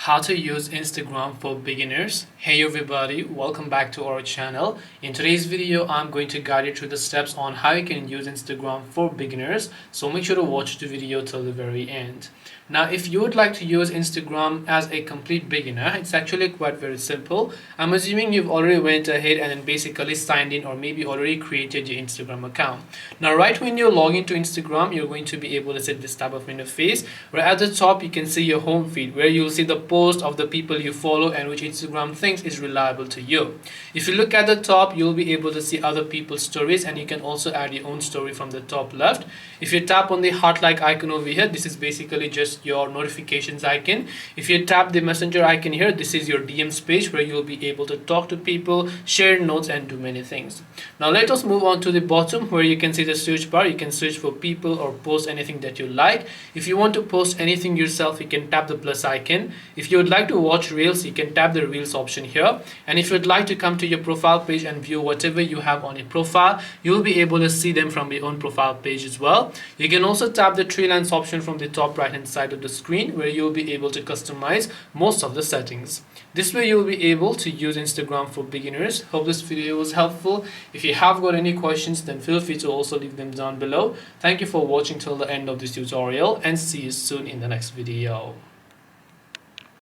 How to use Instagram for beginners. Hey everybody, welcome back to our channel. In today's video I'm going to guide you through the steps on how you can use Instagram for beginners, so make sure to watch the video till the very end. Now if you would like to use Instagram as a complete beginner, it's actually quite very simple. I'm assuming you've already went ahead and then basically signed in or maybe already created your Instagram account. Now right when you log into Instagram, you're going to be able to see this type of interface where at the top you can see your home feed, where you'll see the post of the people you follow and which Instagram thinks is reliable to you. If you look at the top, you'll be able to see other people's stories, and you can also add your own story from the top left. If you tap on the heart-like icon over here, this is basically just your notifications icon. If you tap the messenger icon here, this is your DMs page where you'll be able to talk to people, share notes, and do many things. Now let us move on to the bottom where you can see the search bar. You can search for people or post anything that you like. If you want to post anything yourself, you can tap the plus icon. If you would like to watch reels, you can tap the reels option here. And if you'd like to come to your profile page and view whatever you have on your profile, you'll be able to see them from your own profile page as well. You can also tap the three lines option from the top right hand side of the screen where you'll be able to customize most of the settings. This way you'll be able to use Instagram for beginners. Hope this video was helpful. If you have got any questions, then feel free to also leave them down below. Thank you for watching till the end of this tutorial, and see you soon in the next video.